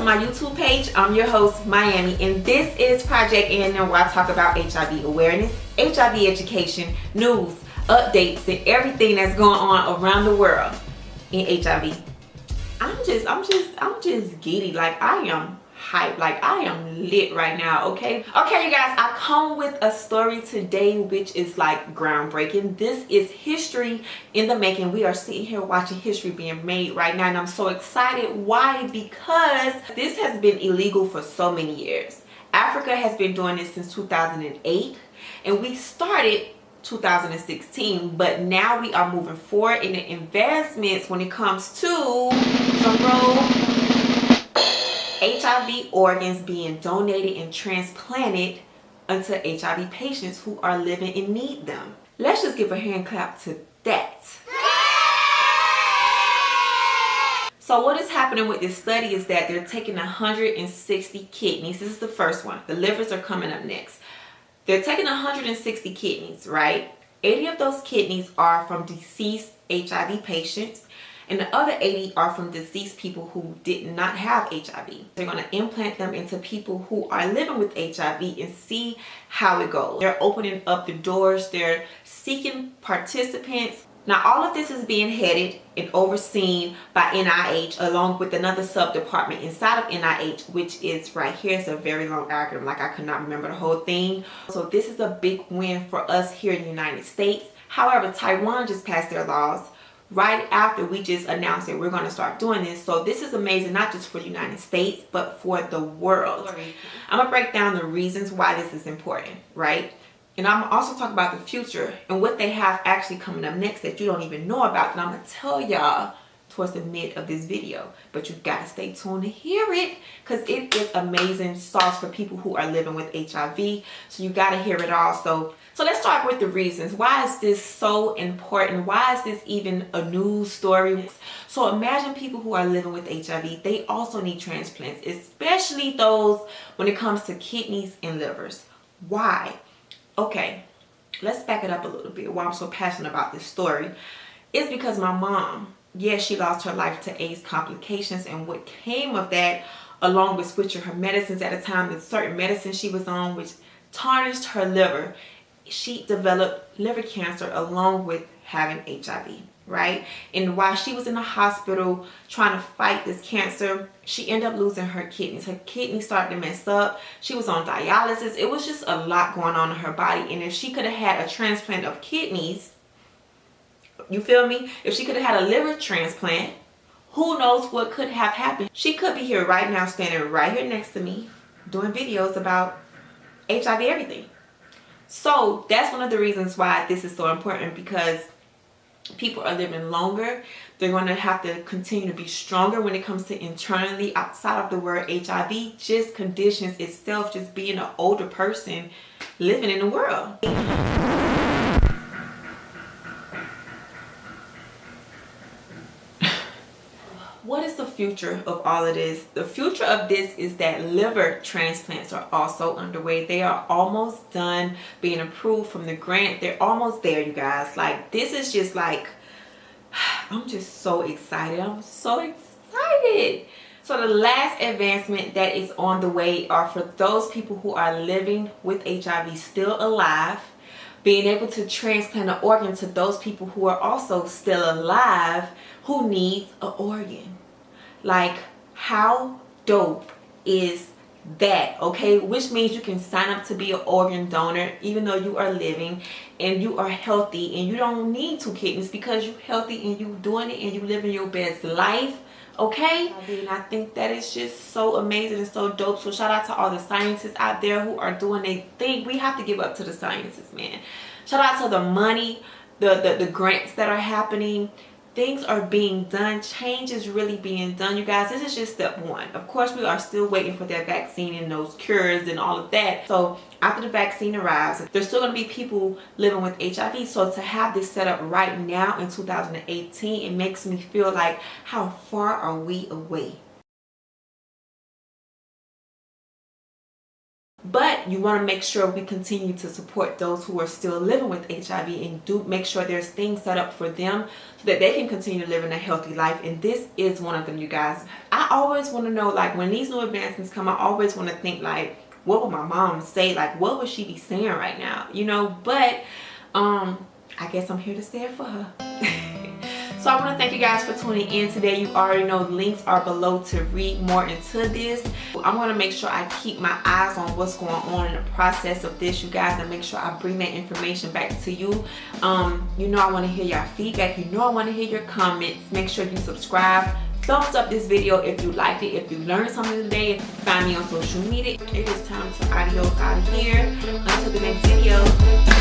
my YouTube page. I'm your host, Myammee, and this is Project A&M, where I talk about HIV awareness, HIV education, news, updates, and everything that's going on around the world in HIV. I'm just giddy. Like, I am hyped. Like, I am lit right now. Okay, you guys, I come with a story today which is like groundbreaking. This is history in the making. We are sitting here watching history being made right now, and I'm so excited. Why? Because this has been illegal for so many years. Africa has been doing this since 2008, and we started 2016, but now we are moving forward in the advancements when it comes to drum roll, HIV organs being donated and transplanted unto HIV patients who are living and need them. Let's just give a hand clap to that. So what is happening with this study is that they're taking 160 kidneys. This is the first one. The livers are coming up next. They're taking 160 kidneys, right? 80 of those kidneys are from deceased HIV patients, and the other 80 are from deceased people who did not have HIV. They're going to implant them into people who are living with HIV and see how it goes. They're opening up the doors. They're seeking participants. Now, all of this is being headed and overseen by NIH, along with another sub-department inside of NIH, which is right here. It's a very long acronym, like I could not remember the whole thing. So this is a big win for us here in the United States. However, Taiwan just passed their laws right after we just announced that we're going to start doing this. So this is amazing, not just for the United States, but for the world. I'm going to break down the reasons why this is important, right? And I'm also talking about the future and what they have actually coming up next that you don't even know about. And I'm going to tell y'all towards the mid of this video. But you got to stay tuned to hear it, because it is amazing sauce for people who are living with HIV. So you got to hear it all. So let's start with the reasons. Why is this so important? Why is this even a news story? So imagine people who are living with HIV. They also need transplants, especially those when it comes to kidneys and livers. Why? Okay, let's back it up a little bit. Why I'm so passionate about this story is because my mom, yes, she lost her life to AIDS complications, and what came of that, along with switching her medicines at a time, that certain medicines she was on, which tarnished her liver. She developed liver cancer along with having HIV, right? And while she was in the hospital trying to fight this cancer, she ended up losing her kidneys. Her kidneys started to mess up. She was on dialysis. It was just a lot going on in her body. And if she could have had a transplant of kidneys, you feel me? If she could have had a liver transplant, who knows what could have happened? She could be here right now, standing right here next to me, doing videos about HIV everything. So that's one of the reasons why this is so important, because people are living longer. They're going to have to continue to be stronger when it comes to internally, outside of the word HIV, just conditions itself, just being an older person living in the world. What is the future of all of this? The future of this is that liver transplants are also underway. They are almost done being approved from the grant. They're almost there, you guys. Like, this is just like, I'm just so excited. I'm so excited. So the last advancement that is on the way are for those people who are living with HIV still alive, being able to transplant an organ to those people who are also still alive who needs an organ. Like, how dope is that? Okay, which means you can sign up to be an organ donor even though you are living and you are healthy, and you don't need 2 kidneys because you're healthy and you doing it and you living your best life. Okay, and I think that is just so amazing and so dope. So shout out to all the scientists out there who are doing their thing. We have to give up to the scientists, man. Shout out to the money, the grants that are happening. Things are being done. Change is really being done, you guys. This is just step 1. Of course, we are still waiting for that vaccine and those cures and all of that. So after the vaccine arrives, there's still going to be people living with HIV. So to have this set up right now in 2018, it makes me feel like, how far are we away? But you want to make sure we continue to support those who are still living with HIV, and do make sure there's things set up for them so that they can continue living a healthy life. And this is one of them, you guys. I I always want to know, like, when these new advancements come, I always want to think, like, what would my mom say? Like, what would she be saying right now? You know, but I guess I'm here to say it for her. So I want to thank you guys for tuning in today. You already know links are below to read more into this. I'm going to make sure I keep my eyes on what's going on in the process of this, you guys, and make sure I bring that information back to you. You know I want to hear your feedback. You know I want to hear your comments. Make sure you subscribe. Thumbs up this video if you liked it, if you learned something today, if you find me on social media. It is time to adios out of here. Until the next video.